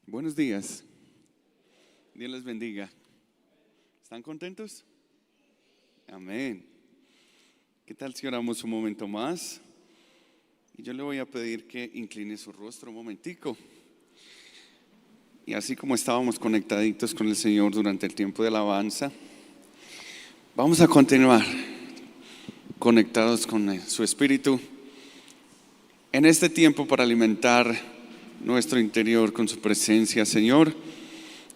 Buenos días. Dios les bendiga. ¿Están contentos? Amén. ¿Qué tal si oramos un momento más? Y yo le voy a pedir que incline su rostro un momentico. Y así como estábamos conectaditos con el Señor durante el tiempo de alabanza, vamos a continuar conectados con su Espíritu en este tiempo para alimentar nuestro interior con su presencia. Señor,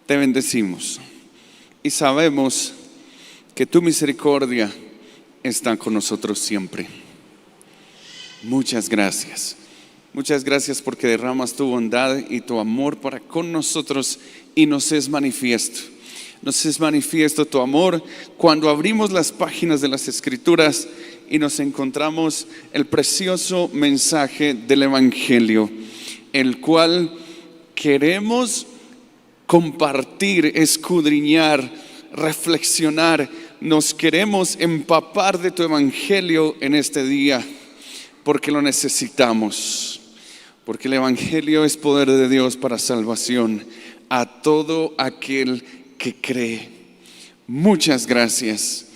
te bendecimos y sabemos que tu misericordia está con nosotros siempre. Muchas gracias. Muchas gracias porque derramas tu bondad y tu amor para con nosotros y nos es manifiesto. Nos es manifiesto tu amor cuando abrimos las páginas de las Escrituras y nos encontramos el precioso mensaje del Evangelio, el cual queremos compartir, escudriñar, reflexionar. Nos queremos empapar de tu Evangelio en este día porque lo necesitamos. Porque el Evangelio es poder de Dios para salvación a todo aquel que cree. Muchas gracias.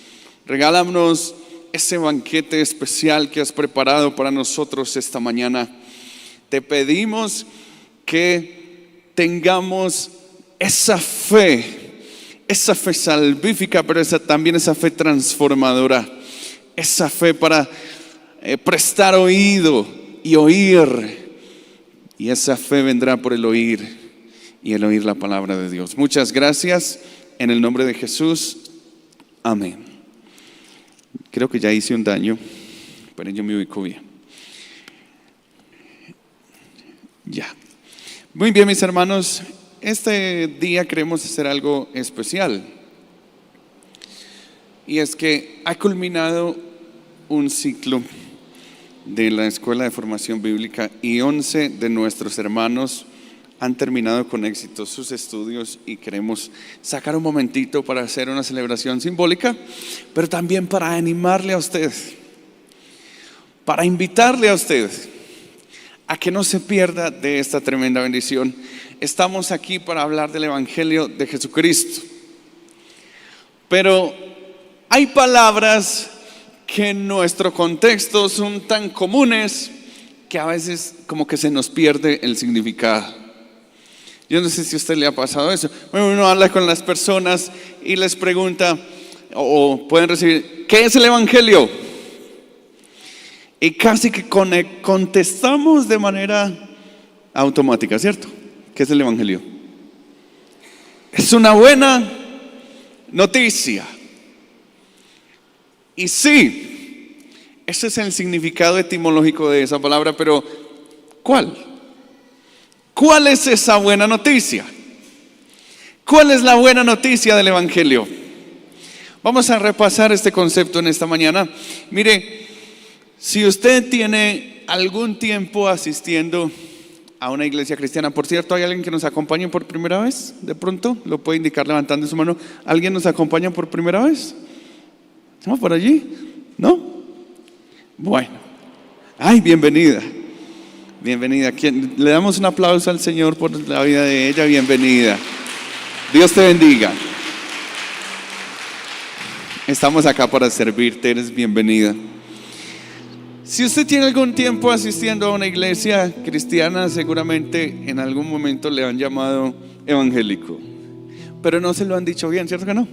Regálanos ese banquete especial que has preparado para nosotros esta mañana. Te pedimos que tengamos esa fe salvífica, pero también esa fe transformadora. Esa fe para prestar oído y oír. Y esa fe vendrá por el oír y el oír la palabra de Dios. Muchas gracias. En el nombre de Jesús. Amén. Creo que ya hice un daño, pero yo me ubico bien. Ya. Muy bien, mis hermanos. Este día queremos hacer algo especial. Y es que ha culminado un ciclo de la Escuela de Formación Bíblica y 11 de nuestros hermanos han terminado con éxito sus estudios y queremos sacar un momentito para hacer una celebración simbólica, pero también para animarle a usted, para invitarle a usted a que no se pierda de esta tremenda bendición. Estamos aquí para hablar del Evangelio de Jesucristo, pero hay palabras que en nuestro contexto son tan comunes que a veces como que se nos pierde el significado. Yo no sé si a usted le ha pasado eso. Bueno, uno habla con las personas y les pregunta, o pueden recibir, ¿qué es el Evangelio? Y casi que contestamos de manera automática, ¿cierto? ¿Qué es el Evangelio? Es una buena noticia. Y sí, ese es el significado etimológico de esa palabra, pero ¿cuál? ¿Cuál es esa buena noticia? ¿Cuál es la buena noticia del Evangelio? Vamos a repasar este concepto en esta mañana. Mire, si usted tiene algún tiempo asistiendo a una iglesia cristiana, por cierto, ¿hay alguien que nos acompañe por primera vez? De pronto, lo puede indicar levantando su mano. ¿Alguien nos acompaña por primera vez? ¿Estamos por allí? ¿No? Bueno. Ay, bienvenida. Bienvenida. Le damos un aplauso al Señor por la vida de ella. Bienvenida. Dios te bendiga. Estamos acá para servirte. Eres bienvenida. Si usted tiene algún tiempo asistiendo a una iglesia cristiana, seguramente en algún momento le han llamado evangélico, pero no se lo han dicho bien, ¿cierto que no?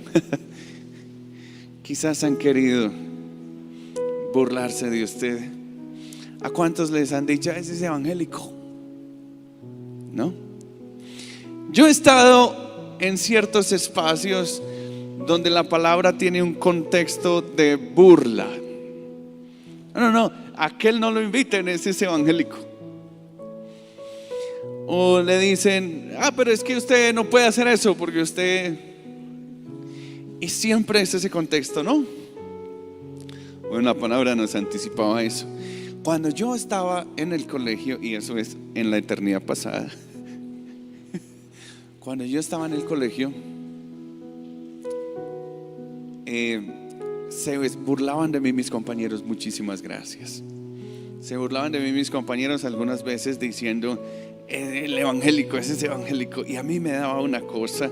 Quizás han querido burlarse de usted. ¿A cuántos les han dicho, ese es evangélico? ¿No? Yo he estado en ciertos espacios donde la palabra tiene un contexto de burla. No, aquel no lo inviten, ese es evangélico. O le dicen, pero es que usted no puede hacer eso porque usted... Y siempre es ese contexto, ¿no? Bueno, la palabra nos anticipaba eso. Cuando yo estaba en el colegio, y eso es en la eternidad pasada, cuando yo estaba en el colegio, se burlaban de mí mis compañeros. Muchísimas gracias. Se burlaban de mí mis compañeros algunas veces diciendo, el evangélico, ese es evangélico. Y a mí me daba una cosa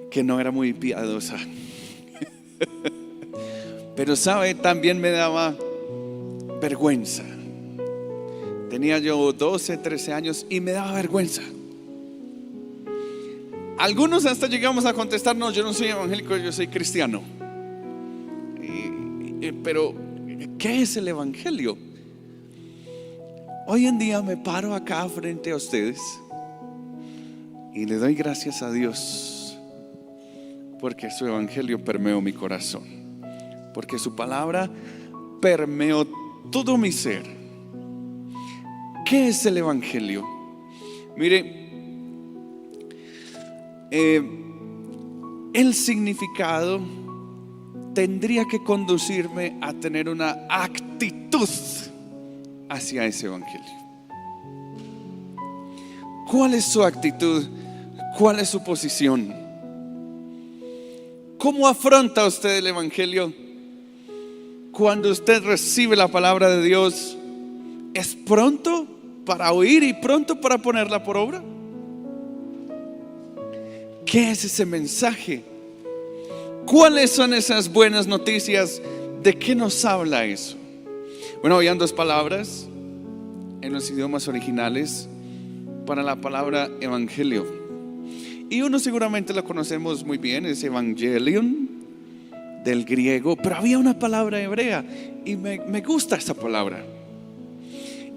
que no era muy piadosa. Pero sabe, también me daba vergüenza. Tenía yo 12, 13 años y me daba vergüenza. Algunos hasta llegamos a contestar: no, yo no soy evangélico, yo soy cristiano. Pero ¿qué es el evangelio? Hoy en día me paro acá frente a ustedes y le doy gracias a Dios porque su evangelio permeó mi corazón, porque su palabra permeó todo mi ser. ¿Qué es el evangelio? Mire, el significado tendría que conducirme a tener una actitud hacia ese evangelio. ¿Cuál es su actitud? ¿Cuál es su posición? ¿Cómo afronta usted el evangelio? Cuando usted recibe la palabra de Dios, ¿es pronto para oír y pronto para ponerla por obra? ¿Qué es ese mensaje? ¿Cuáles son esas buenas noticias? ¿De qué nos habla eso? Bueno, habían dos palabras en los idiomas originales para la palabra evangelio. Y uno seguramente la conocemos muy bien, es evangelion, del griego. Pero había una palabra hebrea y me gusta esa palabra.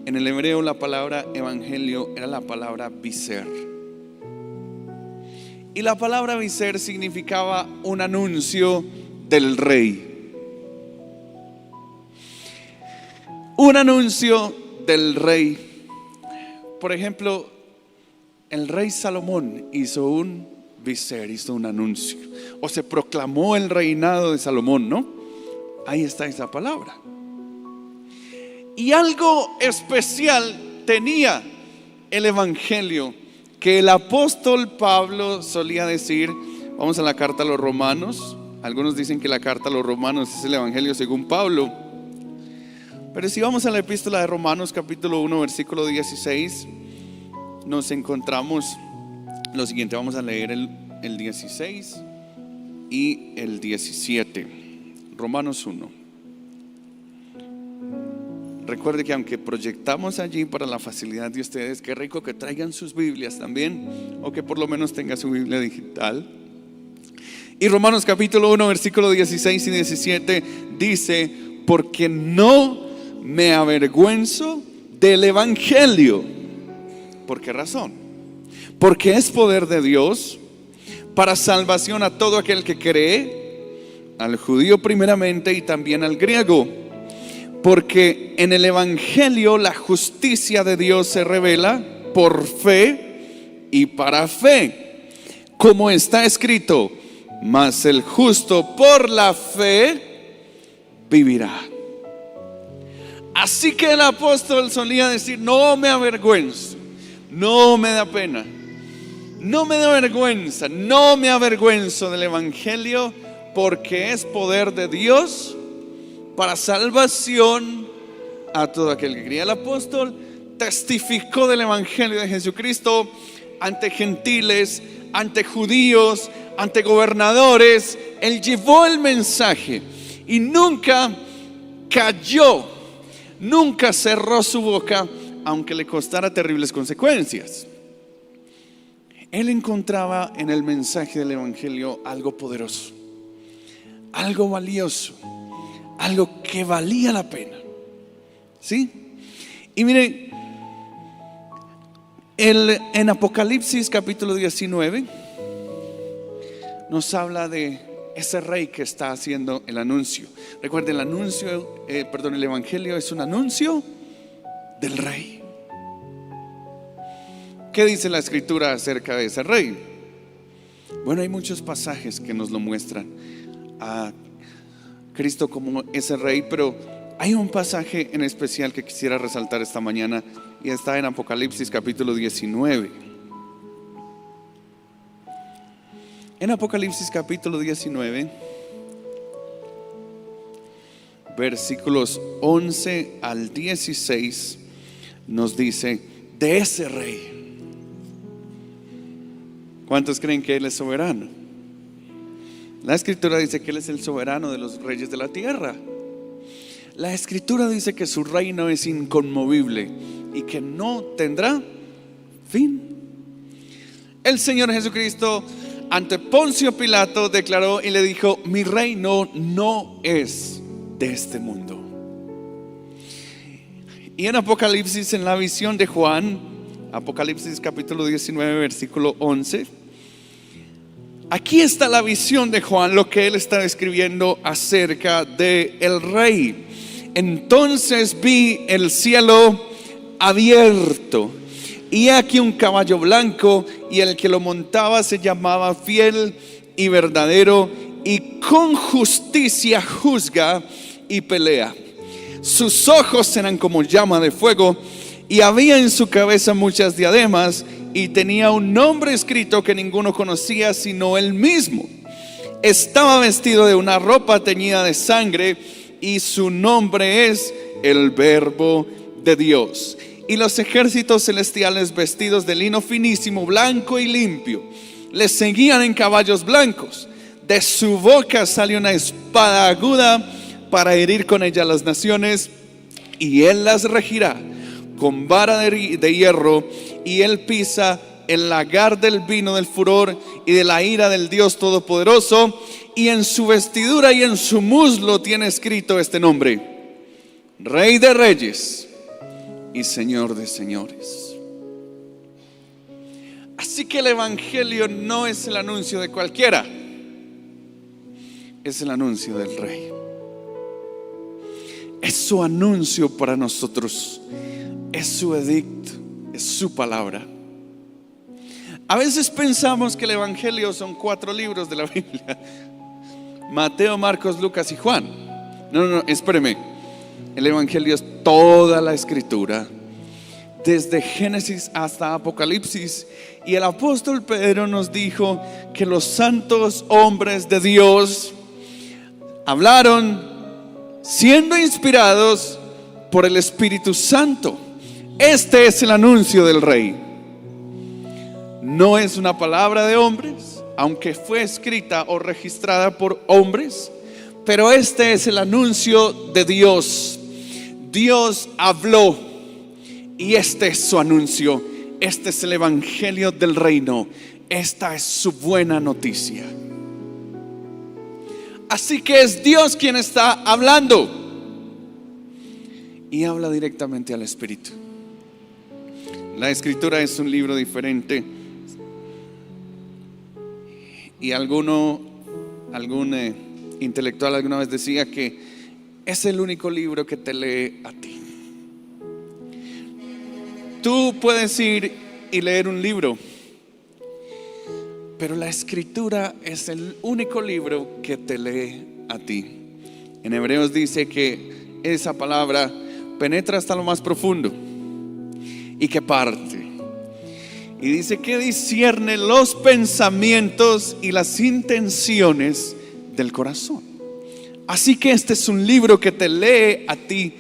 En el hebreo la palabra evangelio era la palabra biser. Y la palabra biser significaba un anuncio del rey. Un anuncio del rey. Por ejemplo, el rey Salomón hizo un biser, hizo un anuncio. O se proclamó el reinado de Salomón, ¿no? Ahí está esa palabra. Y algo especial tenía el evangelio, que el apóstol Pablo solía decir. Vamos a la carta a los Romanos. Algunos dicen que la carta a los Romanos es el evangelio según Pablo. Pero si vamos a la epístola de Romanos capítulo 1 versículo 16, nos encontramos lo siguiente. Vamos a leer el 16 y el 17. Romanos 1. Recuerde que aunque proyectamos allí para la facilidad de ustedes, qué rico que traigan sus Biblias también, o que por lo menos tenga su Biblia digital. Y Romanos capítulo 1 versículo 16 y 17 dice: porque no me avergüenzo del evangelio. ¿Por qué razón? Porque es poder de Dios para salvación a todo aquel que cree, al judío primeramente y también al griego. Porque en el evangelio la justicia de Dios se revela por fe y para fe, como está escrito: mas el justo por la fe vivirá. Así que el apóstol solía decir: no me avergüenzo, no me da pena, no me da vergüenza, no me avergüenzo del evangelio, porque es poder de Dios para salvación a todo aquel que cree. El apóstol testificó del evangelio de Jesucristo ante gentiles, ante judíos, ante gobernadores. Él llevó el mensaje y nunca cayó, nunca cerró su boca, aunque le costara terribles consecuencias. Él encontraba en el mensaje del evangelio algo poderoso, algo valioso, algo que valía la pena. ¿Sí? Y miren, en Apocalipsis capítulo 19 nos habla de ese rey que está haciendo el anuncio. Recuerden, el evangelio es un anuncio del rey. ¿Qué dice la escritura acerca de ese rey? Bueno, hay muchos pasajes que nos lo muestran a Cristo como ese rey, pero hay un pasaje en especial que quisiera resaltar esta mañana, y está en Apocalipsis capítulo 19. En Apocalipsis capítulo 19, versículos 11 al 16, nos dice: de ese rey. ¿Cuántos creen que Él es soberano? La Escritura dice que Él es el soberano de los reyes de la tierra. La Escritura dice que su reino es inconmovible y que no tendrá fin. El Señor Jesucristo ante Poncio Pilato declaró y le dijo: mi reino no es de este mundo. Y en Apocalipsis, en la visión de Juan, Apocalipsis capítulo 19 versículo 11, aquí está la visión de Juan, lo que él está escribiendo acerca de el rey. Entonces vi el cielo abierto, y aquí un caballo blanco, y el que lo montaba se llamaba Fiel y Verdadero, y con justicia juzga y pelea. Sus ojos eran como llama de fuego, y había en su cabeza muchas diademas, y tenía un nombre escrito que ninguno conocía sino él mismo. Estaba vestido de una ropa teñida de sangre, y su nombre es el Verbo de Dios. Y los ejércitos celestiales, vestidos de lino finísimo, blanco y limpio, le seguían en caballos blancos. De su boca salió una espada aguda para herir con ella las naciones, y él las regirá con vara de hierro, y él pisa el lagar del vino del furor y de la ira del Dios Todopoderoso. Y en su vestidura y en su muslo tiene escrito este nombre: Rey de Reyes y Señor de Señores. Así que el Evangelio no es el anuncio de cualquiera, es el anuncio del Rey. Es su anuncio para nosotros, es su edicto, es su palabra. A veces pensamos que el Evangelio son 4 libros de la Biblia: Mateo, Marcos, Lucas y Juan. No, espéreme. El Evangelio es toda la Escritura, desde Génesis hasta Apocalipsis. Y el apóstol Pedro nos dijo que los santos hombres de Dios hablaron siendo inspirados por el Espíritu Santo. Este es el anuncio del Rey. No es una palabra de hombres, aunque fue escrita o registrada por hombres, pero este es el anuncio de Dios. Dios habló y este es su anuncio. Este es el Evangelio del reino. Esta es su buena noticia. Así que es Dios quien está hablando, y habla directamente al Espíritu. La Escritura es un libro diferente, y algún intelectual alguna vez decía que es el único libro que te lee a ti. Tú puedes ir y leer un libro, pero la Escritura es el único libro que te lee a ti. En Hebreos dice que esa palabra penetra hasta lo más profundo y que parte. Y dice que discierne los pensamientos y las intenciones del corazón. Así que este es un libro que te lee a ti,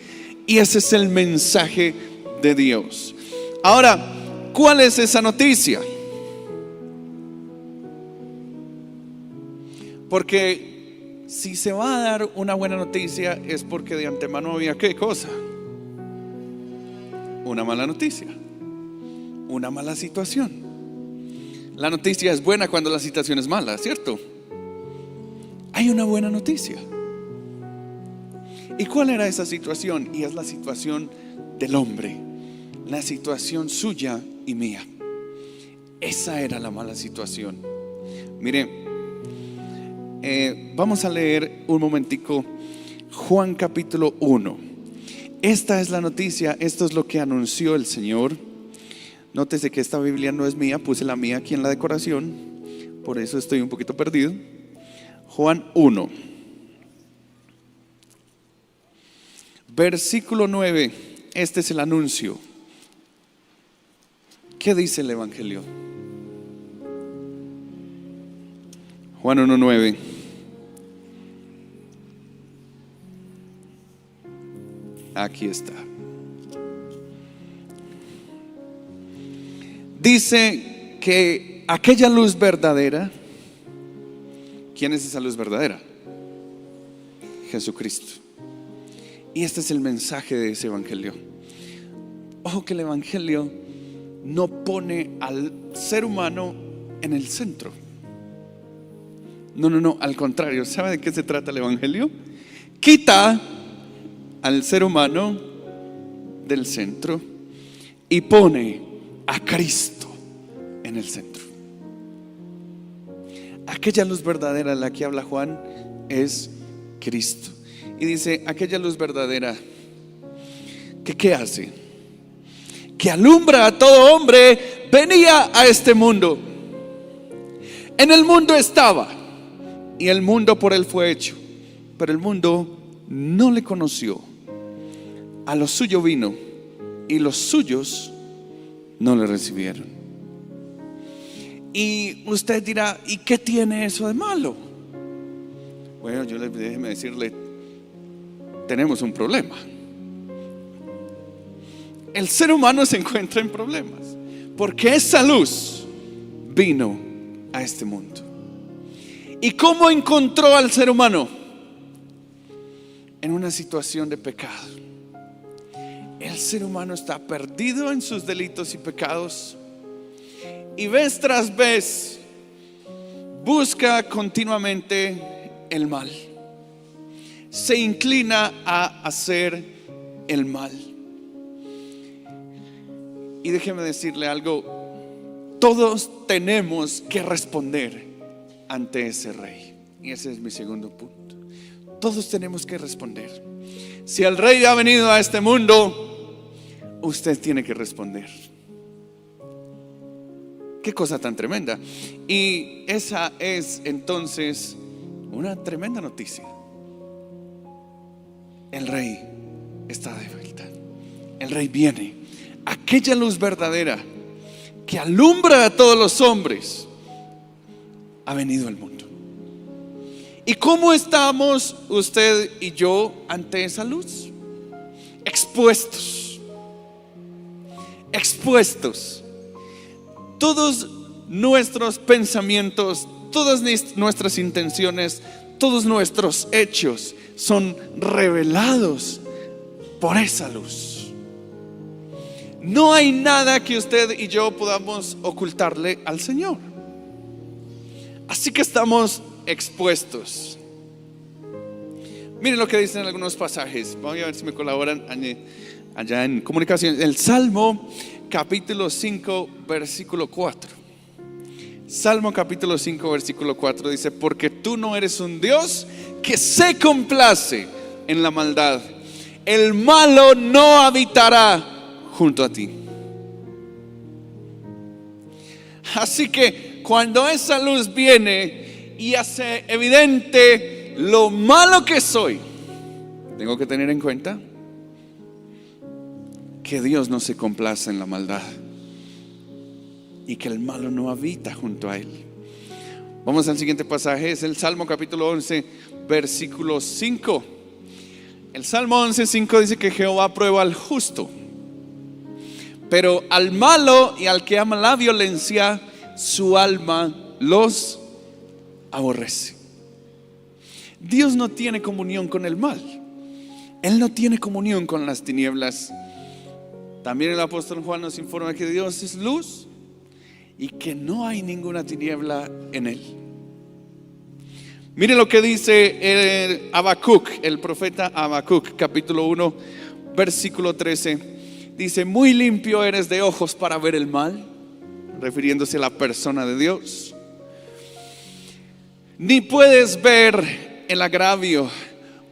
y ese es el mensaje de Dios. Ahora, ¿cuál es esa noticia? Porque si se va a dar una buena noticia, es porque de antemano había ¿qué cosa? Una mala noticia, una mala situación. La noticia es buena cuando la situación es mala, ¿cierto? Hay una buena noticia. ¿Y cuál era esa situación? Y es la situación del hombre, la situación suya y mía. Esa era la mala situación. Mire, vamos a leer un momentico Juan capítulo 1. Esta es la noticia, esto es lo que anunció el Señor. Nótese que esta Biblia no es mía, puse la mía aquí en la decoración, por eso estoy un poquito perdido. Juan 1 versículo 9. Este es el anuncio. ¿Qué dice el Evangelio? Juan 1:9. Aquí está. dice que aquella luz verdadera, ¿quién es esa luz verdadera? Jesucristo. Y este es el mensaje de ese evangelio. Ojo que el evangelio no pone al ser humano en el centro. No, al contrario. ¿Sabe de qué se trata el evangelio? Quita al ser humano del centro y pone a Cristo en el centro. Aquella luz verdadera de la que habla Juan es Cristo. Y dice, aquella luz verdadera que ¿qué hace? Que alumbra a todo hombre, venía a este mundo. En el mundo estaba, y el mundo por él fue hecho, pero el mundo no le conoció. A lo suyo vino, y los suyos no le recibieron. Y usted dirá, ¿y qué tiene eso de malo? Bueno, déjeme decirle, tenemos un problema. El ser humano se encuentra en problemas porque esa luz vino a este mundo. ¿Y cómo encontró al ser humano? En una situación de pecado. El ser humano está perdido en sus delitos y pecados, y vez tras vez busca continuamente el mal. Se inclina a hacer el mal. Y déjeme decirle algo, todos tenemos que responder ante ese rey. Y ese es mi segundo punto. Todos tenemos que responder. Si el rey ha venido a este mundo, usted tiene que responder. Qué cosa tan tremenda. Y esa es entonces una tremenda noticia. El rey está de vuelta. El rey viene. Aquella luz verdadera que alumbra a todos los hombres ha venido al mundo. ¿Y cómo estamos usted y yo ante esa luz? Expuestos. Expuestos. Todos nuestros pensamientos, todas nuestras intenciones, todos nuestros hechos son revelados por esa luz. No hay nada que usted y yo podamos ocultarle al Señor. Así que estamos expuestos. Miren lo que dicen algunos pasajes. Voy a ver si me colaboran allá en comunicación. El Salmo capítulo 5 versículo 4. Salmo capítulo 5 versículo 4 dice: porque tú no eres un Dios que se complace en la maldad. El malo no habitará junto a ti. Así que cuando esa luz viene y hace evidente lo malo que soy, tengo que tener en cuenta que Dios no se complace en la maldad y que el malo no habita junto a él. Vamos al siguiente pasaje, es el Salmo capítulo 11 versículo 5. El Salmo 11:5 dice que Jehová prueba al justo, pero al malo y al que ama la violencia su alma los aborrece. Dios no tiene comunión con el mal. Él no tiene comunión con las tinieblas. También el apóstol Juan nos informa que Dios es luz y que no hay ninguna tiniebla en él. Mire lo que dice Habacuc, el profeta Habacuc, capítulo 1 versículo 13. Dice: muy limpio eres de ojos para ver el mal, refiriéndose a la persona de Dios. Ni puedes ver el agravio.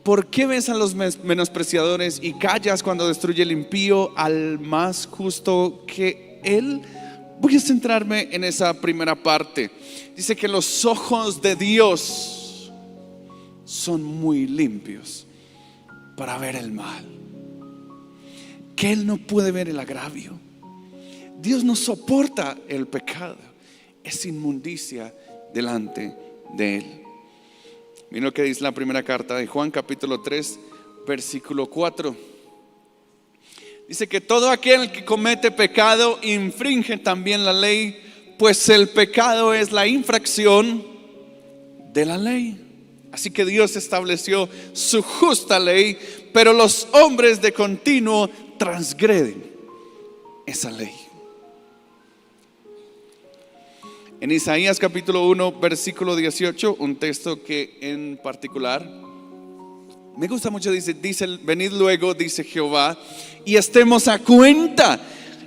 ¿Por qué ves a los menospreciadores y callas cuando destruye el impío al más justo que él? Voy a centrarme en esa primera parte. Dice que los ojos de Dios son muy limpios para ver el mal, que Él no puede ver el agravio. Dios no soporta el pecado, es inmundicia delante de Él. Miren lo que dice la primera carta de Juan capítulo 3 versículo 4. Dice que todo aquel que comete pecado infringe también la ley, pues el pecado es la infracción de la ley. Así que Dios estableció su justa ley, pero los hombres de continuo transgreden esa ley. En Isaías capítulo 1, versículo 18, un texto que en particular me gusta mucho, dice, venid luego, dice Jehová, y estemos a cuenta.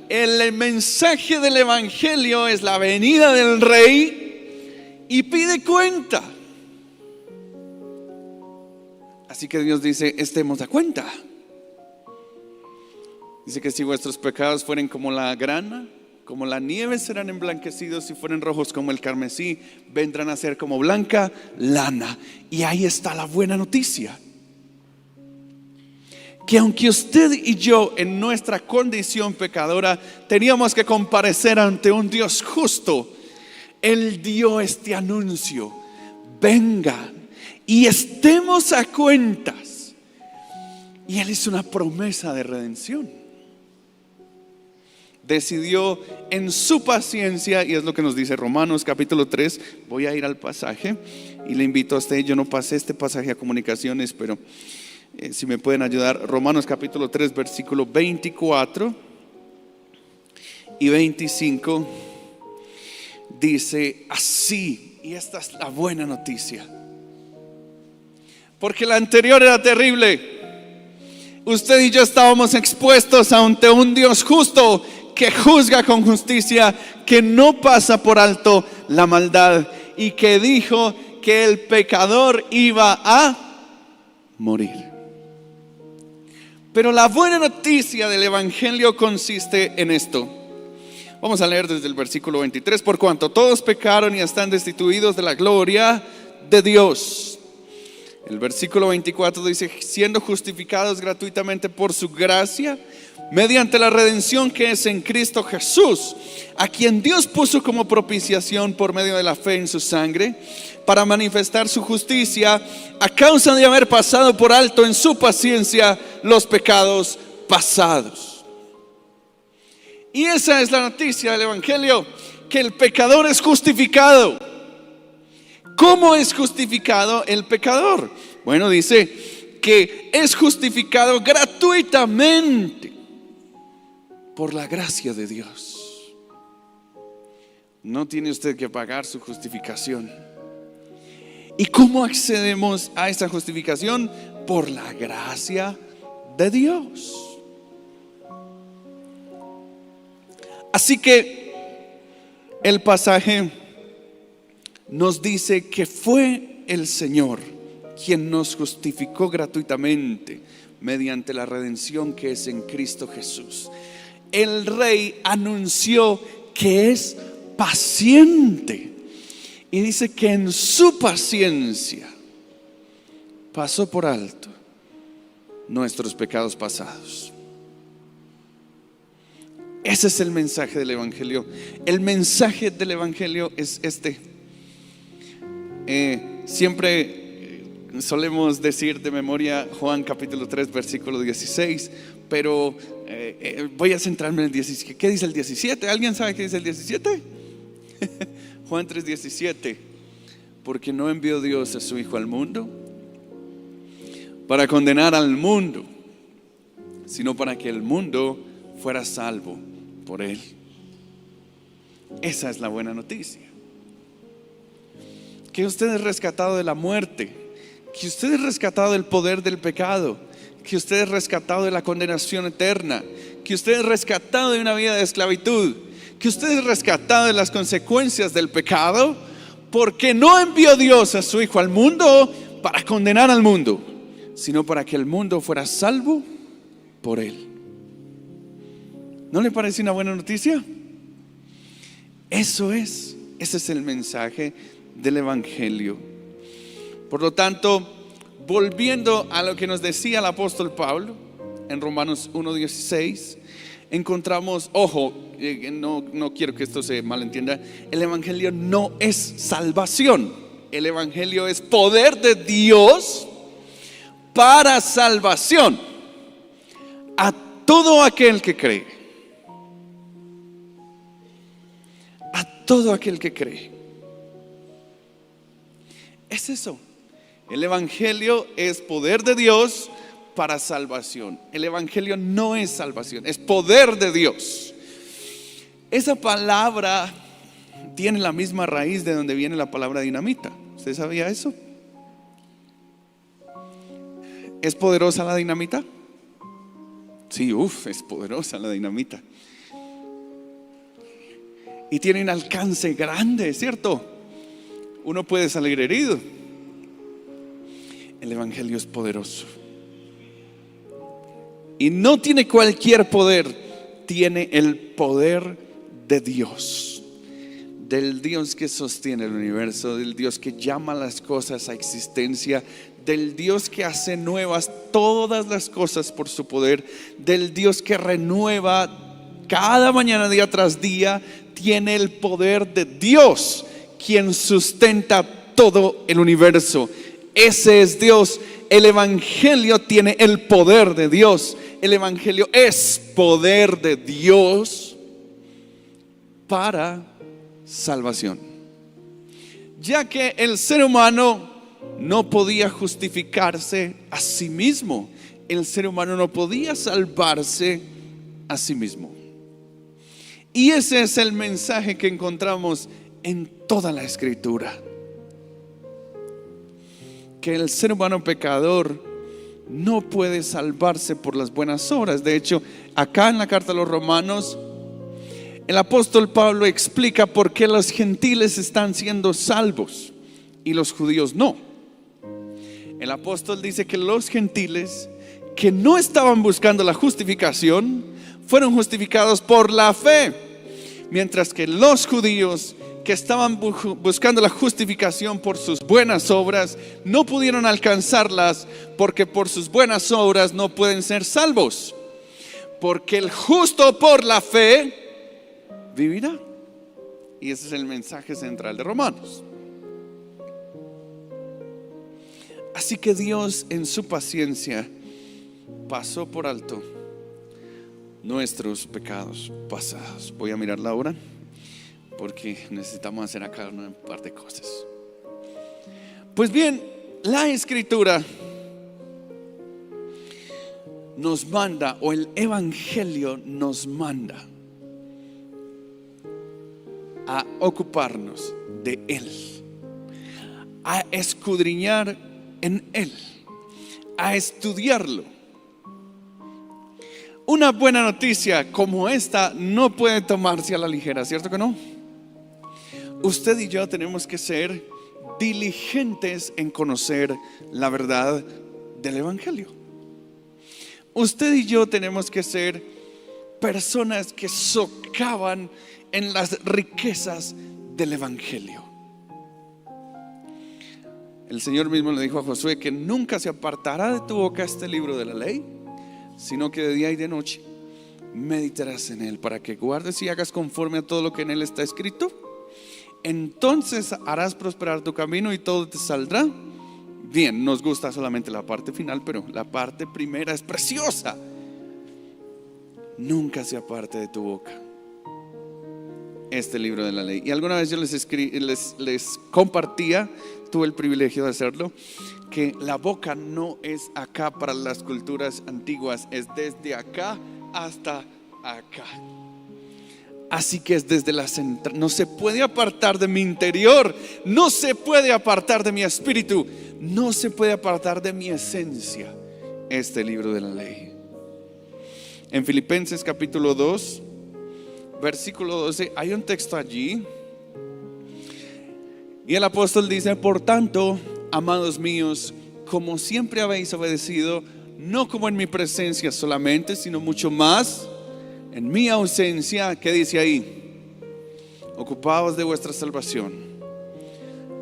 El mensaje del evangelio es la venida del rey y pide cuenta. Así que Dios dice, estemos a cuenta. Dice que si vuestros pecados fueren como la grana, como la nieve, serán emblanquecidos. Si fueren rojos como el carmesí, vendrán a ser como blanca lana. Y ahí está la buena noticia, que aunque usted y yo en nuestra condición pecadora teníamos que comparecer ante un Dios justo, Él dio este anuncio: vengan y estemos a cuentas. Y Él hizo una promesa de redención. Decidió en su paciencia, y es lo que nos dice Romanos capítulo 3. Voy a ir al pasaje y le invito a usted, yo no pasé este pasaje a comunicaciones, pero si me pueden ayudar. Romanos capítulo 3, versículo 24 y 25 dice así, y esta es la buena noticia, porque la anterior era terrible. Usted y yo estábamos expuestos ante un Dios justo que juzga con justicia, que no pasa por alto la maldad y que dijo que el pecador iba a morir. Pero la buena noticia del evangelio consiste en esto. Vamos a leer desde el versículo 23. Por cuanto todos pecaron y están destituidos de la gloria de Dios. El versículo 24 dice: siendo justificados gratuitamente por su gracia, mediante la redención que es en Cristo Jesús, a quien Dios puso como propiciación por medio de la fe en su sangre, para manifestar su justicia, a causa de haber pasado por alto en su paciencia los pecados pasados. Y esa es la noticia del evangelio, que el pecador es justificado. ¿Cómo es justificado el pecador? Bueno, dice que es justificado gratuitamente por la gracia de Dios. No tiene usted que pagar su justificación. ¿Y cómo accedemos a esa justificación? Por la gracia de Dios. Así que el pasaje nos dice que fue el Señor quien nos justificó gratuitamente mediante la redención que es en Cristo Jesús. El Rey anunció que es paciente y dice que en su paciencia pasó por alto nuestros pecados pasados. Ese es el mensaje del evangelio. El mensaje del evangelio es este. Siempre solemos decir de memoria Juan capítulo 3 versículo 16, pero voy a centrarme en el 17. ¿Qué dice el 17? ¿Alguien sabe qué dice el 17? Juan 3:17. Porque no envió Dios a su Hijo al mundo para condenar al mundo, sino para que el mundo fuera salvo por él. Esa es la buena noticia. Que usted es rescatado de la muerte, que usted es rescatado del poder del pecado, que usted es rescatado de la condenación eterna, que usted es rescatado de una vida de esclavitud, que usted es rescatado de las consecuencias del pecado, porque no envió Dios a su Hijo al mundo para condenar al mundo, sino para que el mundo fuera salvo por él. ¿No le parece una buena noticia? Ese es el mensaje del evangelio. Por lo tanto, volviendo a lo que nos decía el apóstol Pablo en Romanos 1:16, encontramos, ojo, no quiero que esto se malentienda, el evangelio no es salvación. El evangelio es poder de Dios para salvación a todo aquel que cree. A todo aquel que cree. Es eso. El evangelio es poder de Dios para salvación. El evangelio no es salvación, es poder de Dios. Esa palabra tiene la misma raíz de donde viene la palabra dinamita. ¿Usted sabía eso? ¿Es poderosa la dinamita? Sí, es poderosa la dinamita. Y tiene un alcance grande, ¿cierto? Uno puede salir herido. El evangelio es poderoso. Y no tiene cualquier poder, tiene el poder de Dios. Del Dios que sostiene el universo, del Dios que llama las cosas a existencia, del Dios que hace nuevas todas las cosas por su poder, del Dios que renueva cada mañana, día tras día. Tiene el poder de Dios, quien sustenta todo el universo. Ese es Dios. El evangelio tiene el poder de Dios. El evangelio es poder de Dios para salvación. Ya que el ser humano no podía justificarse a sí mismo. El ser humano no podía salvarse a sí mismo. Y ese es el mensaje que encontramos en toda la Escritura. Que el ser humano pecador no puede salvarse por las buenas obras. De hecho, acá en la carta a los Romanos, el apóstol Pablo explica por qué los gentiles están siendo salvos y los judíos no. El apóstol dice que los gentiles que no estaban buscando la justificación fueron justificados por la fe, mientras que los judíos que estaban buscando la justificación por sus buenas obras no pudieron alcanzarlas, porque por sus buenas obras no pueden ser salvos, porque el justo por la fe vivirá. Y ese es el mensaje central de Romanos. Así que Dios en su paciencia pasó por alto nuestros pecados pasados. Voy a mirar la hora porque necesitamos hacer acá un par de cosas. Pues bien, la Escritura nos manda, o el evangelio nos manda, a ocuparnos de Él, a escudriñar en Él, a estudiarlo. Una buena noticia como esta no puede tomarse a la ligera, ¿cierto que no? Usted y yo tenemos que ser diligentes en conocer la verdad del evangelio. Usted y yo tenemos que ser personas que socavan en las riquezas del evangelio. El Señor mismo le dijo a Josué que nunca se apartará de tu boca este libro de la ley, sino que de día y de noche meditarás en él, para que guardes y hagas conforme a todo lo que en él está escrito. Entonces harás prosperar tu camino y todo te saldrá bien. Nos gusta solamente la parte final, pero la parte primera es preciosa. Nunca se aparte de tu boca este libro de la ley. Y alguna vez yo les compartía, tuve el privilegio de hacerlo, que la boca no es acá para las culturas antiguas, es desde acá hasta acá. Así que es desde la central. No se puede apartar de mi interior, no se puede apartar de mi espíritu, no se puede apartar de mi esencia este libro de la ley. En Filipenses capítulo 2 versículo 12 hay un texto allí, y el apóstol dice: por tanto, amados míos, como siempre habéis obedecido, no como en mi presencia solamente, sino mucho más en mi ausencia. ¿Qué dice ahí? Ocupaos de vuestra salvación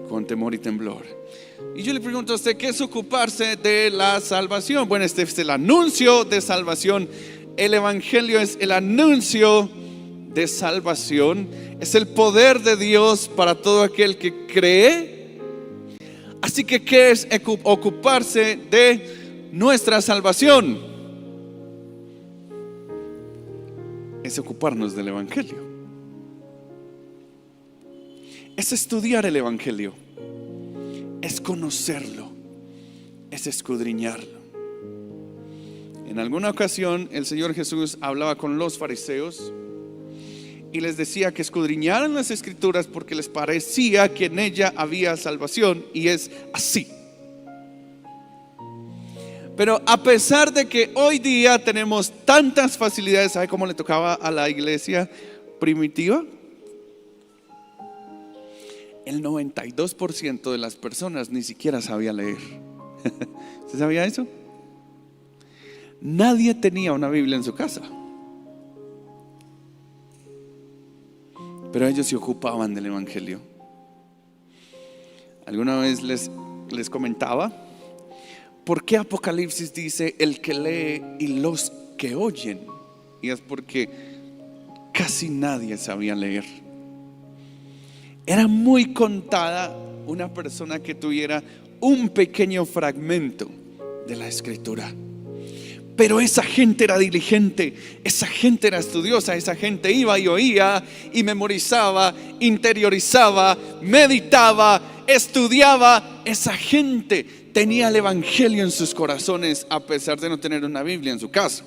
con temor y temblor. Y yo le pregunto a usted, ¿qué es ocuparse de la salvación? Bueno, este es el anuncio de salvación. El evangelio es el anuncio de salvación, es el poder de Dios para todo aquel que cree. Así que ¿qué es ocuparse de nuestra salvación? es ocuparnos del Evangelio, es estudiar el Evangelio, es conocerlo, es escudriñarlo. En alguna ocasión el Señor Jesús hablaba con los fariseos y les decía que escudriñaran las Escrituras porque les parecía que en ella había salvación, y es así. Pero a pesar de que hoy día tenemos tantas facilidades, ¿sabe cómo le tocaba a la iglesia primitiva? El 92% de las personas ni siquiera sabía leer. ¿Usted sabía eso? Nadie tenía una Biblia en su casa, pero ellos se ocupaban del Evangelio. Alguna vez les comentaba por qué Apocalipsis dice el que lee y los que oyen, y es porque casi nadie sabía leer. Era muy contada una persona que tuviera un pequeño fragmento de la Escritura. Pero esa gente era diligente, esa gente era estudiosa, esa gente iba y oía y memorizaba, interiorizaba, meditaba, estudiaba. Esa gente tenía el Evangelio en sus corazones a pesar de no tener una Biblia en su casa.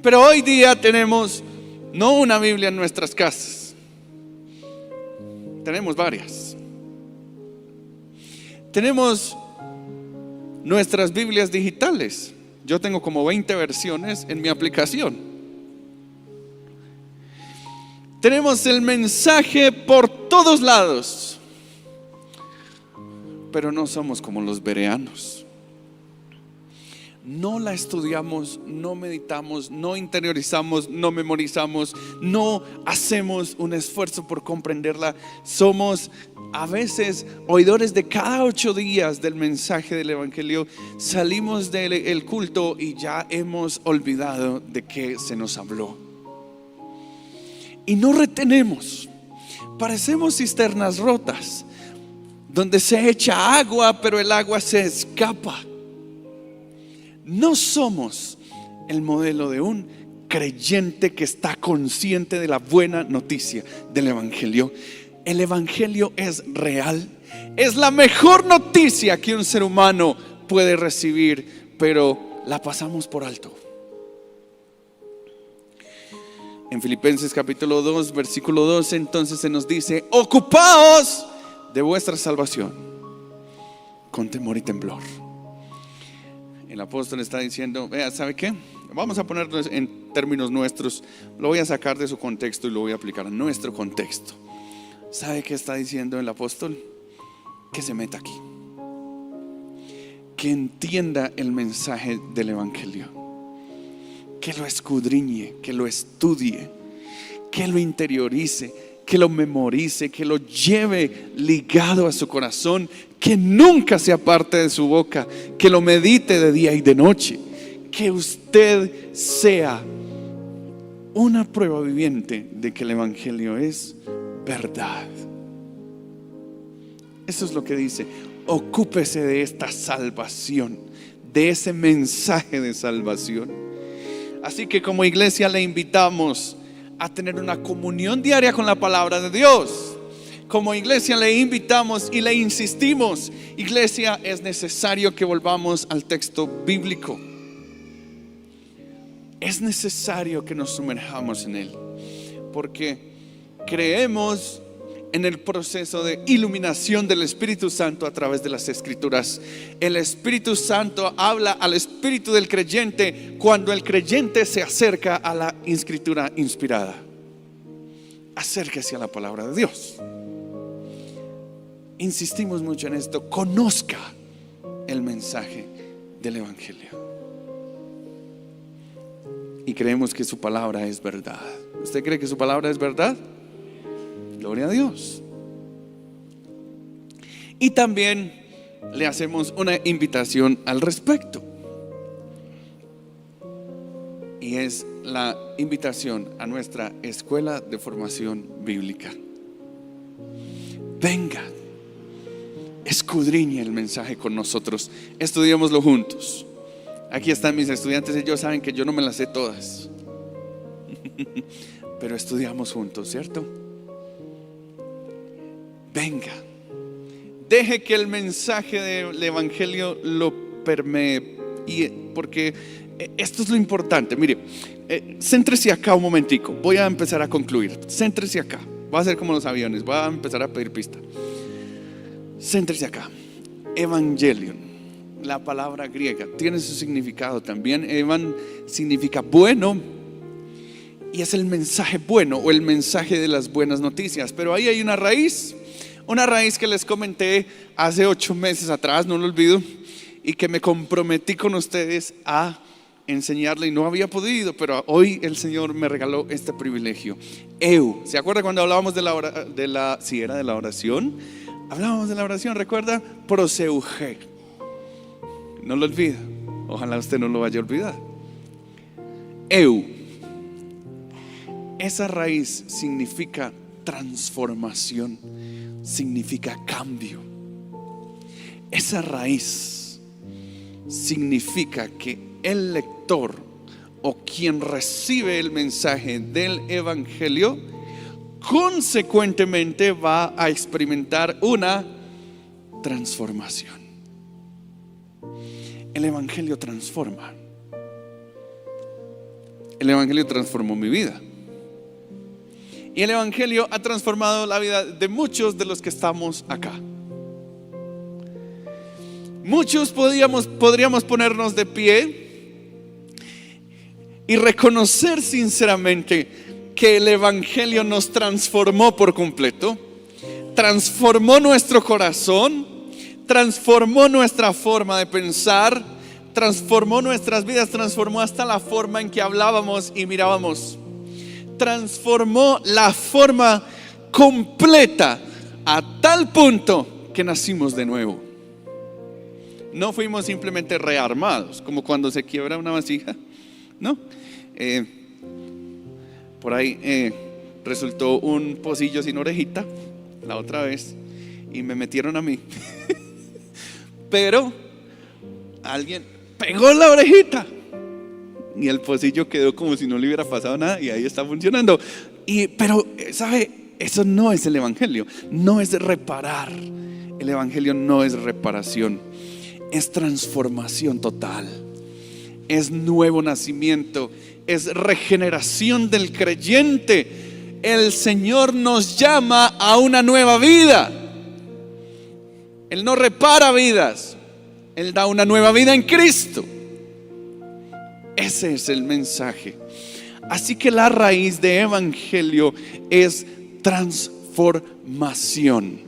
Pero hoy día tenemos no una Biblia en nuestras casas, tenemos varias. Tenemos nuestras Biblias digitales. Yo tengo como 20 versiones en mi aplicación. Tenemos el mensaje por todos lados, pero no somos como los bereanos. No la estudiamos, no meditamos, no interiorizamos, no memorizamos, no hacemos un esfuerzo por comprenderla. Somos a veces oidores de cada 8 días del mensaje del Evangelio. Salimos del culto y ya hemos olvidado de qué se nos habló. Y no retenemos. Parecemos cisternas rotas, donde se echa agua, pero el agua se escapa. No somos el modelo de un creyente que está consciente de la buena noticia del Evangelio. El Evangelio es real, es la mejor noticia que un ser humano puede recibir, pero la pasamos por alto. En Filipenses capítulo 2 versículo 12 entonces se nos dice: ocupaos de vuestra salvación con temor y temblor. El apóstol está diciendo, vea, ¿sabe qué? Vamos a ponerlo en términos nuestros. Lo voy a sacar de su contexto y lo voy a aplicar a nuestro contexto. ¿Sabe qué está diciendo el apóstol? Que se meta aquí, que entienda el mensaje del Evangelio, que lo escudriñe, que lo estudie, que lo interiorice, que lo memorice, que lo lleve ligado a su corazón, que nunca se aparte de su boca, que lo medite de día y de noche, que usted sea una prueba viviente de que el Evangelio es verdad. Eso es lo que dice: ocúpese de esta salvación, de ese mensaje de salvación. Así que como iglesia le invitamos a tener una comunión diaria con la palabra de Dios. Como iglesia le invitamos y le insistimos: iglesia, es necesario que volvamos al texto bíblico. Es necesario que nos sumerjamos en él, porque creemos en el proceso de iluminación del Espíritu Santo a través de las Escrituras. El Espíritu Santo habla al espíritu del creyente cuando el creyente se acerca a la Escritura inspirada. Acérquese a la palabra de Dios. Insistimos mucho en esto: conozca el mensaje del Evangelio. Y creemos que su palabra es verdad. ¿Usted cree que su palabra es verdad? Gloria a Dios. Y también le hacemos una invitación al respecto, y es la invitación a nuestra escuela de formación bíblica. Venga, escudriñe el mensaje con nosotros, estudiémoslo juntos. Aquí están mis estudiantes, ellos saben que yo no me las sé todas, pero estudiamos juntos, ¿cierto? Venga, deje que el mensaje del evangelio lo permee, porque esto es lo importante. Mire, céntrese acá un momentico, voy a empezar a concluir. Céntrese acá, va a ser como los aviones, voy a empezar a pedir pista. Céntrese acá. Evangelion, la palabra griega, tiene su significado también. Evan significa bueno, y es el mensaje bueno o el mensaje de las buenas noticias. Pero ahí hay una raíz que les comenté hace 8 meses atrás, no lo olvido, y que me comprometí con ustedes a enseñarle y no había podido, pero hoy el Señor me regaló este privilegio. ¿Se acuerda cuando hablábamos de la oración? Hablábamos de la oración, ¿recuerda? Proseuge. No lo olvida. Ojalá usted no lo vaya a olvidar. Esa raíz significa transformación, significa cambio. Esa raíz significa que el lector o quien recibe el mensaje del evangelio consecuentemente va a experimentar una transformación. El evangelio transforma. El evangelio transformó mi vida. Y el evangelio ha transformado la vida de muchos de los que estamos acá. Muchos podríamos ponernos de pie y reconocer sinceramente que el evangelio nos transformó por completo, transformó nuestro corazón, transformó nuestra forma de pensar, transformó nuestras vidas, transformó hasta la forma en que hablábamos y mirábamos, transformó la forma completa a tal punto que nacimos de nuevo. No fuimos simplemente rearmados, como cuando se quiebra una vasija, ¿no? Por ahí resultó un pocillo sin orejita la otra vez y me metieron a mí. Pero alguien pegó la orejita y el pocillo quedó como si no le hubiera pasado nada y ahí está funcionando. Pero, ¿sabe? Eso no es el evangelio, no es reparar. El evangelio no es reparación, es transformación total, es nuevo nacimiento, es regeneración del creyente. El Señor nos llama a una nueva vida. Él no repara vidas, Él da una nueva vida en Cristo. Ese es el mensaje. Así que la raíz de evangelio es transformación.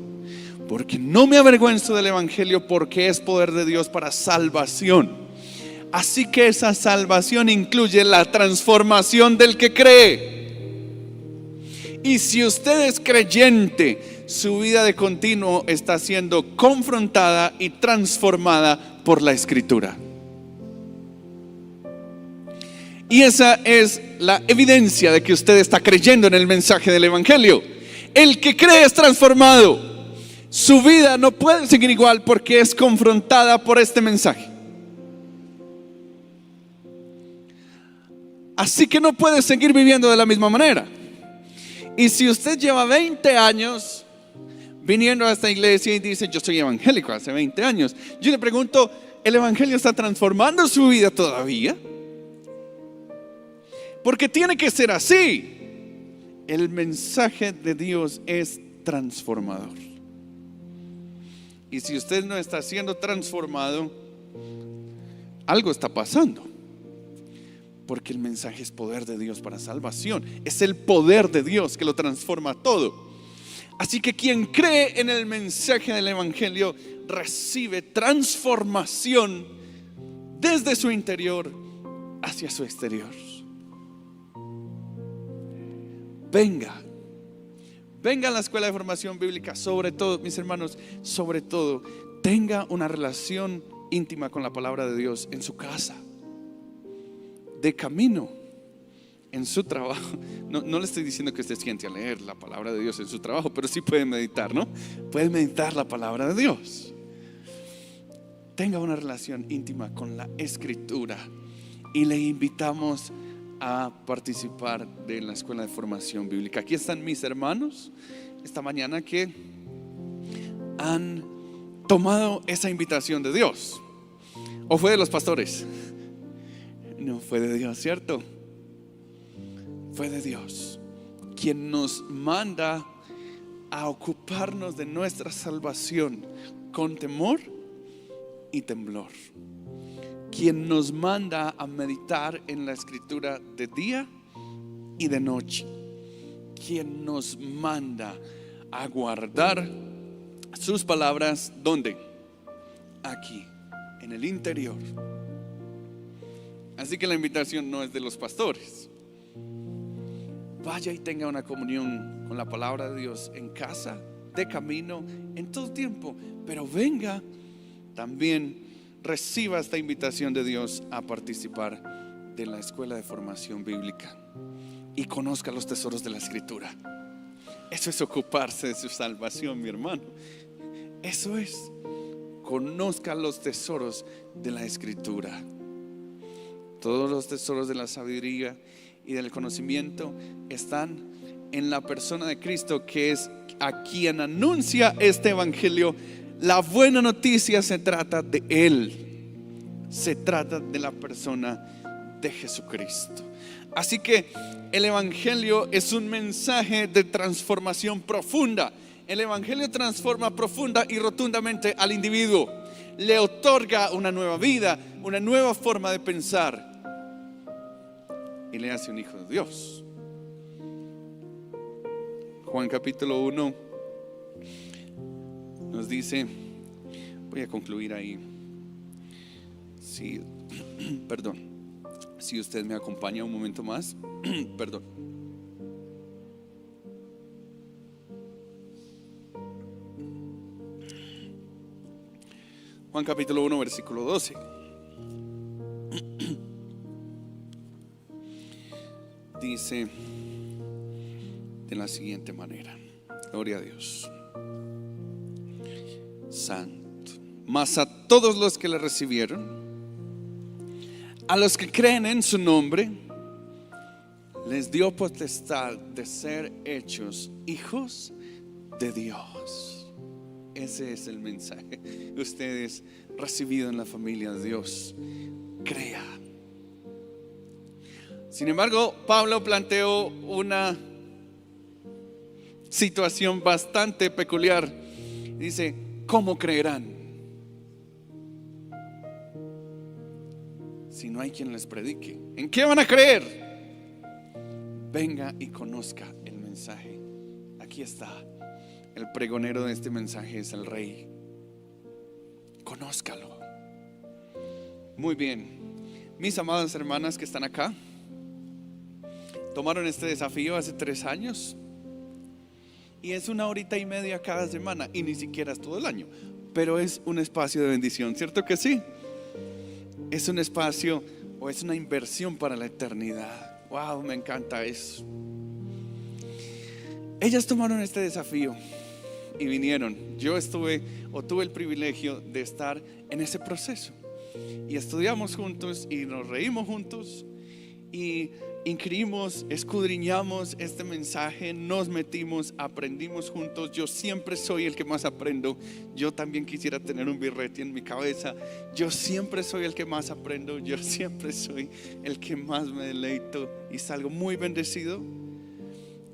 Porque no me avergüenzo del evangelio, porque es poder de Dios para salvación. Así que esa salvación incluye la transformación del que cree. Y si usted es creyente, su vida de continuo está siendo confrontada y transformada por la Escritura. Y esa es la evidencia de que usted está creyendo en el mensaje del evangelio. El que cree es transformado. Su vida no puede seguir igual porque es confrontada por este mensaje. Así que no puede seguir viviendo de la misma manera. Y si usted lleva 20 años viniendo a esta iglesia y dice: yo soy evangélico hace 20 años, yo le pregunto: ¿el evangelio está transformando su vida todavía? Porque tiene que ser así. El mensaje de Dios es transformador. Y si usted no está siendo transformado, algo está pasando. Porque el mensaje es poder de Dios para salvación. Es el poder de Dios que lo transforma todo. Así que quien cree en el mensaje del evangelio recibe transformación desde su interior hacia su exterior. Venga a la escuela de formación bíblica. Sobre todo, mis hermanos, sobre todo, tenga una relación íntima con la palabra de Dios en su casa, de camino, en su trabajo. No le estoy diciendo que usted siente a leer la palabra de Dios en su trabajo, pero sí puede meditar, ¿no? Puede meditar la palabra de Dios. tenga una relación íntima con la Escritura. Y le invitamos a participar de la escuela de formación bíblica. Aquí están mis hermanos esta mañana que han tomado esa invitación de Dios. ¿O fue de los pastores? No, fue de Dios, ¿cierto? Fue de Dios, quien nos manda a ocuparnos de nuestra salvación con temor y temblor, quien nos manda a meditar en la Escritura de día y de noche, quien nos manda a guardar sus palabras. ¿Dónde? Aquí, en el interior. Así que la invitación no es de los pastores. Vaya y tenga una comunión con la palabra de Dios en casa, de camino, en todo tiempo. Pero venga, también reciba esta invitación de Dios a participar de la escuela de formación bíblica y conozca los tesoros de la Escritura. Eso es ocuparse de su salvación, mi hermano. Eso es, conozca los tesoros de la Escritura. Todos los tesoros de la sabiduría y del conocimiento están en la persona de Cristo, que es a quien anuncia este evangelio. La buena noticia se trata de Él, se trata de la persona de Jesucristo. Así que el evangelio es un mensaje de transformación profunda. El evangelio transforma profunda y rotundamente al individuo, le otorga una nueva vida, una nueva forma de pensar y le hace un hijo de Dios. Juan capítulo 1 nos dice, voy a concluir ahí. Sí, perdón, si usted me acompaña un momento más. Perdón. Juan capítulo 1 versículo 12. Dice de la siguiente manera: gloria a Dios, santo. Mas a todos los que le recibieron, a los que creen en su nombre, les dio potestad de ser hechos hijos de Dios. Ese es el mensaje. Ustedes recibido en la familia de Dios, crea. Sin embargo, Pablo planteó una situación bastante peculiar. Dice: ¿cómo creerán si no hay quien les predique? ¿En qué van a creer? Venga y conozca el mensaje. Aquí está. El pregonero de este mensaje es el Rey. Conózcalo. Muy bien. Mis amadas hermanas que están acá tomaron este desafío hace 3 años. Y es 1:30 cada semana. Y ni siquiera es todo el año. Pero es un espacio de bendición, ¿cierto que sí? Es un espacio o es una inversión para la eternidad. Wow, me encanta eso. Ellas tomaron este desafío y vinieron. Yo tuve el privilegio de estar en ese proceso. Y estudiamos juntos y nos reímos juntos y inquirimos, escudriñamos este mensaje, nos metimos, aprendimos juntos. Yo siempre soy el que más aprendo. Yo también quisiera tener un birrete en mi cabeza. Yo siempre soy el que más aprendo. Yo siempre soy el que más me deleito y salgo muy bendecido.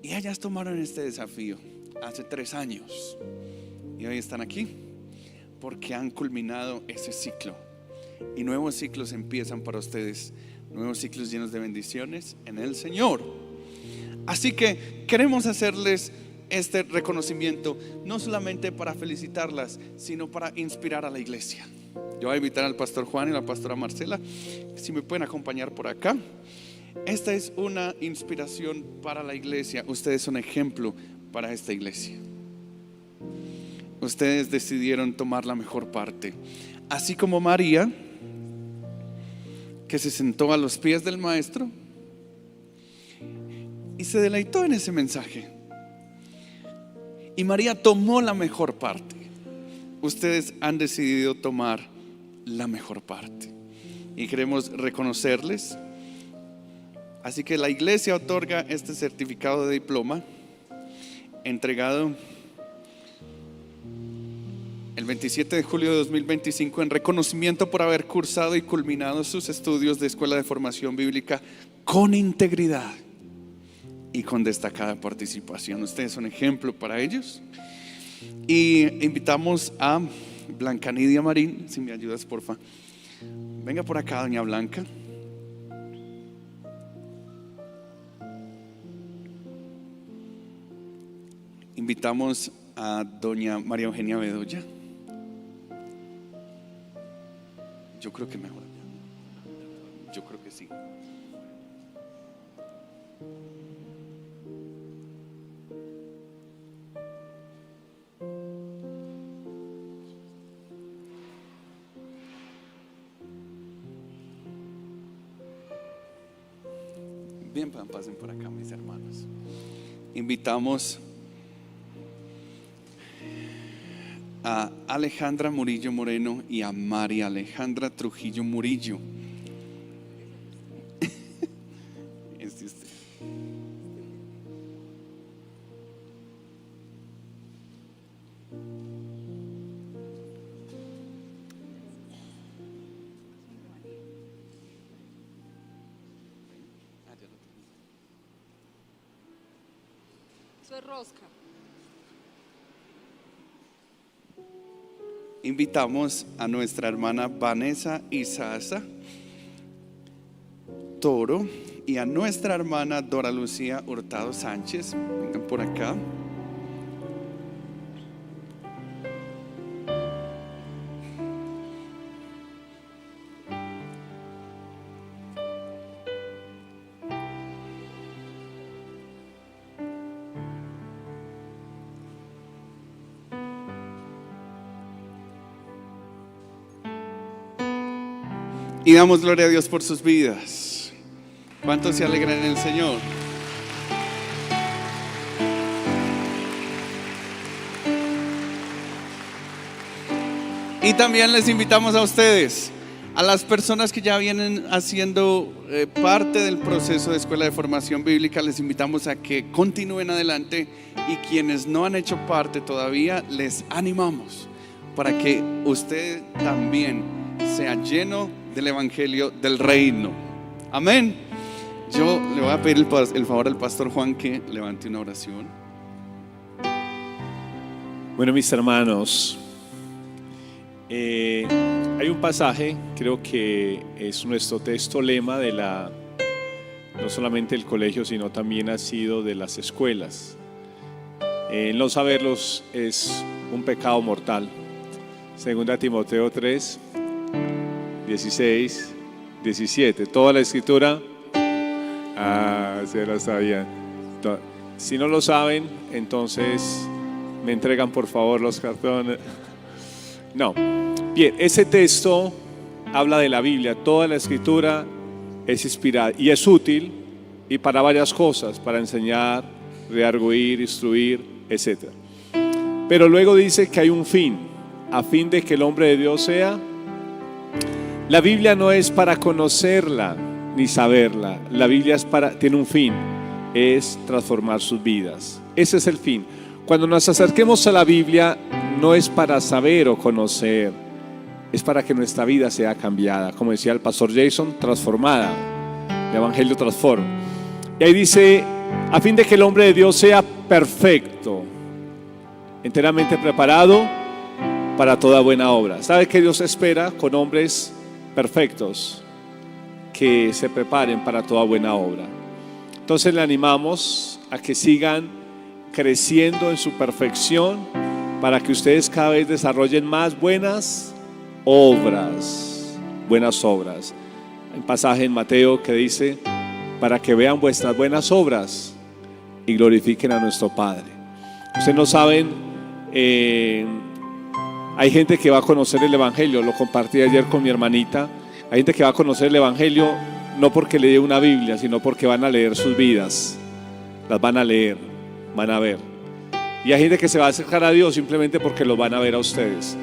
Y ellas tomaron este desafío hace 3 años y hoy están aquí porque han culminado ese ciclo. Y nuevos ciclos empiezan para ustedes. Nuevos ciclos llenos de bendiciones en el Señor. Así que queremos hacerles este reconocimiento, no solamente para felicitarlas, sino para inspirar a la iglesia. Yo voy a invitar al pastor Juan y a la pastora Marcela, si me pueden acompañar por acá. Esta es una inspiración para la iglesia. Ustedes son ejemplo para esta iglesia. Ustedes decidieron tomar la mejor parte. Así como María, que se sentó a los pies del maestro y se deleitó en ese mensaje. Y María tomó la mejor parte. Ustedes han decidido tomar la mejor parte y queremos reconocerles. Así que la iglesia otorga este certificado de diploma entregado el 27 de julio de 2025 en reconocimiento por haber cursado y culminado sus estudios de escuela de formación bíblica con integridad y con destacada participación. Ustedes son ejemplo para ellos. Y invitamos a Blanca Nidia Marín, si me ayudas porfa. Venga por acá, doña Blanca. Invitamos a doña María Eugenia Bedoya. Yo creo que mejor. Yo creo que sí. Bien, pasen por acá mis hermanos. Invitamos a Alejandra Murillo Moreno y a María Alejandra Trujillo Murillo. Este usted. Eso es rosca. Invitamos a nuestra hermana Vanessa Isaza Toro y a nuestra hermana Dora Lucía Hurtado Sánchez. Vengan por acá. Y damos gloria a Dios por sus vidas. ¿Cuántos se alegran en el Señor? Y también les invitamos a ustedes, a las personas que ya vienen haciendo parte del proceso de escuela de formación bíblica, les invitamos a que continúen adelante, y quienes no han hecho parte todavía, les animamos para que usted también sea lleno del evangelio del reino. Amén. Yo le voy a pedir el favor al pastor Juan que levante una oración. Bueno, mis hermanos, hay un pasaje, creo que es nuestro texto lema de no solamente del colegio, sino también ha sido de las escuelas. No saberlos es un pecado mortal. Segunda Timoteo 3, 16, 17. Toda la escritura, se lo sabían. Si no lo saben, entonces me entregan por favor los cartones. No. Bien, ese texto habla de la Biblia. Toda la escritura es inspirada y es útil, y para varias cosas, para enseñar, redarguir, instruir, etc. Pero luego dice que hay un fin, a fin de que el hombre de Dios sea. La Biblia no es para conocerla ni saberla. La Biblia tiene un fin, es transformar sus vidas. Ese es el fin. Cuando nos acerquemos a la Biblia, no es para saber o conocer, es para que nuestra vida sea cambiada. Como decía el pastor Jason, transformada. El Evangelio transforma. Y ahí dice, a fin de que el hombre de Dios sea perfecto, enteramente preparado para toda buena obra. ¿Sabe qué Dios espera con hombres perfectos? Que se preparen para toda buena obra. Entonces le animamos a que sigan creciendo en su perfección, para que ustedes cada vez desarrollen más buenas obras. Buenas obras. Hay un pasaje en Mateo que dice, para que vean vuestras buenas obras y glorifiquen a nuestro Padre. Ustedes no saben, hay gente que va a conocer el Evangelio, lo compartí ayer con mi hermanita. Hay gente que va a conocer el Evangelio no porque lee una Biblia, sino porque van a leer sus vidas. Las van a leer, van a ver. Y hay gente que se va a acercar a Dios simplemente porque lo van a ver a ustedes.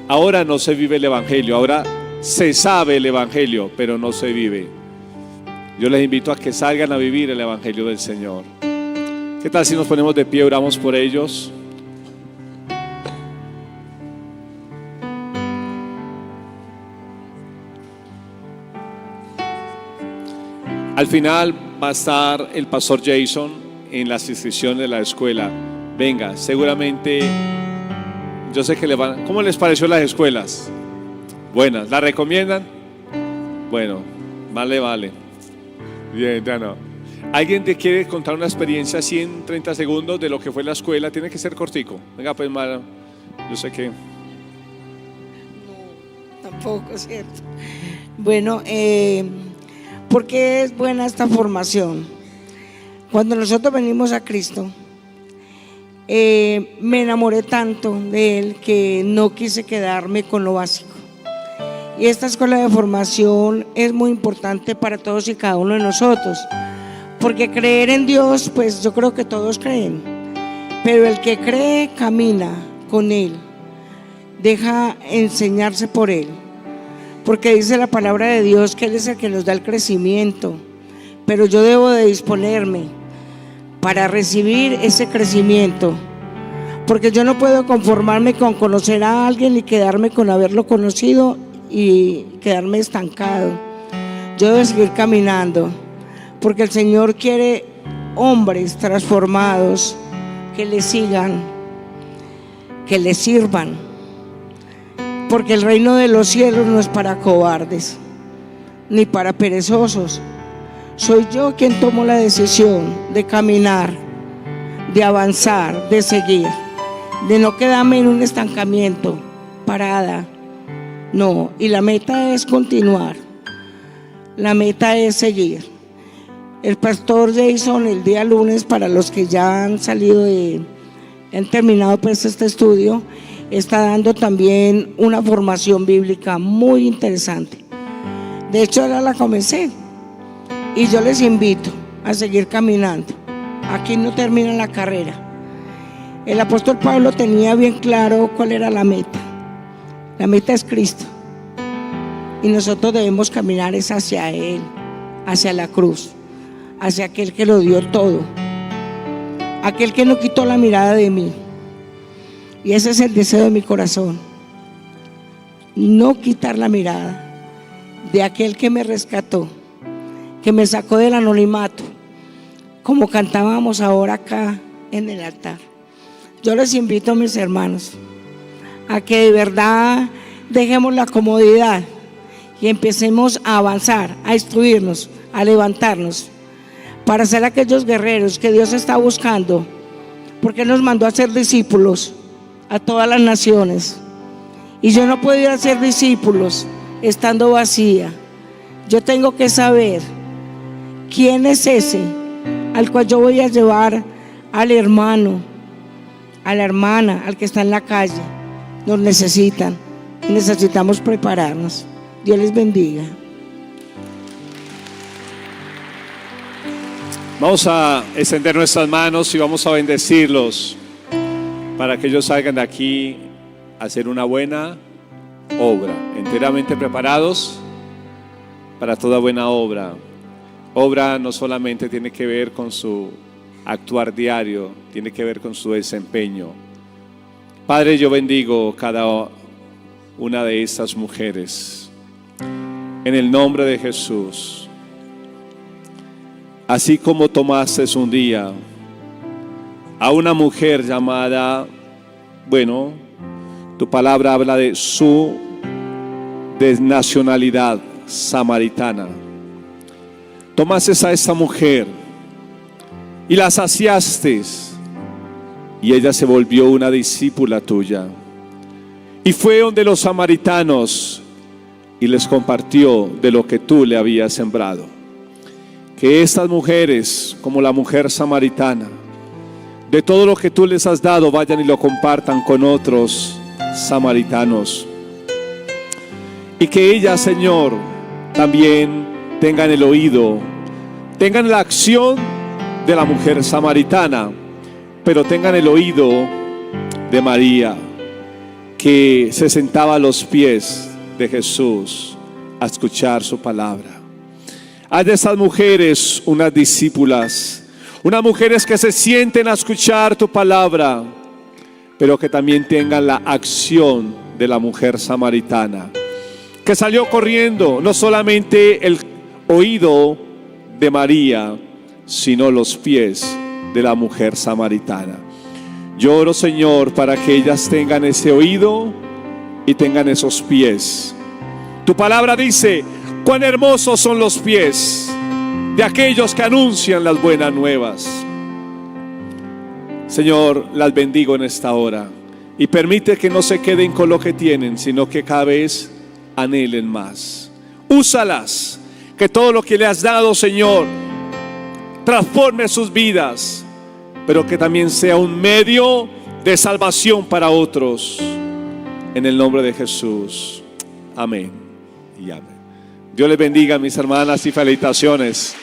Ahora no se vive el Evangelio, ahora Se sabe el Evangelio, pero no se vive. Yo les invito a que salgan a vivir el Evangelio del Señor. ¿Qué tal si nos ponemos de pie, oramos por ellos? Al final va a estar el pastor Jason en las inscripciones de la escuela. Venga, seguramente, yo sé que le van. ¿Cómo les pareció las escuelas? Buenas, ¿la recomiendan? Bueno, vale. Bien, ya no. ¿Alguien te quiere contar una experiencia así en 30 segundos de lo que fue la escuela? Tiene que ser cortico. Venga, pues, Mara, yo sé que... No, tampoco, ¿cierto? Bueno, ¿por qué es buena esta formación? Cuando nosotros venimos a Cristo, me enamoré tanto de Él que no quise quedarme con lo básico. Y esta escuela de formación es muy importante para todos y cada uno de nosotros, porque creer en Dios, pues yo creo que todos creen, pero el que cree camina con Él, deja enseñarse por Él, porque dice la palabra de Dios que Él es el que nos da el crecimiento, pero yo debo de disponerme para recibir ese crecimiento, porque yo no puedo conformarme con conocer a alguien y quedarme con haberlo conocido y quedarme estancado. Yo debo seguir caminando, porque el Señor quiere hombres transformados que le sigan, que le sirvan, porque el reino de los cielos no es para cobardes ni para perezosos. Soy yo quien tomo la decisión de caminar, de avanzar, de seguir, de no quedarme en un estancamiento, parada. No, y la meta es continuar, la meta es seguir. El pastor Jason el día lunes, para los que ya han salido han terminado pues este estudio, está dando también una formación bíblica muy interesante. De hecho, ahora la comencé y yo les invito a seguir caminando. Aquí no termina la carrera. El apóstol Pablo tenía bien claro cuál era la meta. La meta es Cristo y nosotros debemos caminar es hacia Él, hacia la cruz, hacia aquel que lo dio todo, aquel que no quitó la mirada de mí. Y ese es el deseo de mi corazón, no quitar la mirada de aquel que me rescató, que me sacó del anonimato, como cantábamos ahora acá en el altar. Yo les invito, mis hermanos, a que de verdad dejemos la comodidad y empecemos a avanzar, a instruirnos, a levantarnos, para ser aquellos guerreros que Dios está buscando, porque nos mandó a ser discípulos a todas las naciones. Y yo no puedo ir a ser discípulos estando vacía. Yo tengo que saber quién es ese al cual yo voy a llevar al hermano, a la hermana, al que está en la calle. Nos necesitan y necesitamos prepararnos. Dios les bendiga. Vamos a extender nuestras manos y vamos a bendecirlos para que ellos salgan de aquí a hacer una buena obra, enteramente preparados para toda buena obra. Obra no solamente tiene que ver con su actuar diario, tiene que ver con su desempeño. Padre, yo bendigo cada una de estas mujeres en el nombre de Jesús. Así como tomaste un día a una mujer llamada, bueno, tu palabra habla de su nacionalidad samaritana. Tomaste a esta mujer y la saciaste, y ella se volvió una discípula tuya. Y fue donde los samaritanos y les compartió de lo que tú le habías sembrado. Que estas mujeres, como la mujer samaritana, de todo lo que tú les has dado, vayan y lo compartan con otros samaritanos. Y que ellas, Señor, también tengan el oído, tengan la acción de la mujer samaritana, pero tengan el oído de María, que se sentaba a los pies de Jesús a escuchar su palabra. Haz de estas mujeres unas discípulas, unas mujeres que se sienten a escuchar tu palabra, pero que también tengan la acción de la mujer samaritana, que salió corriendo, no solamente el oído de María, sino los pies de la mujer samaritana. Yo oro, Señor, para que ellas tengan ese oído y tengan esos pies. Tu palabra dice: cuán hermosos son los pies de aquellos que anuncian las buenas nuevas. Señor, las bendigo en esta hora y permite que no se queden con lo que tienen, sino que cada vez anhelen más. Úsalas, que todo lo que le has dado, Señor, transforme sus vidas, pero que también sea un medio de salvación para otros. En el nombre de Jesús. Amén y amén. Dios les bendiga, mis hermanas, y felicitaciones.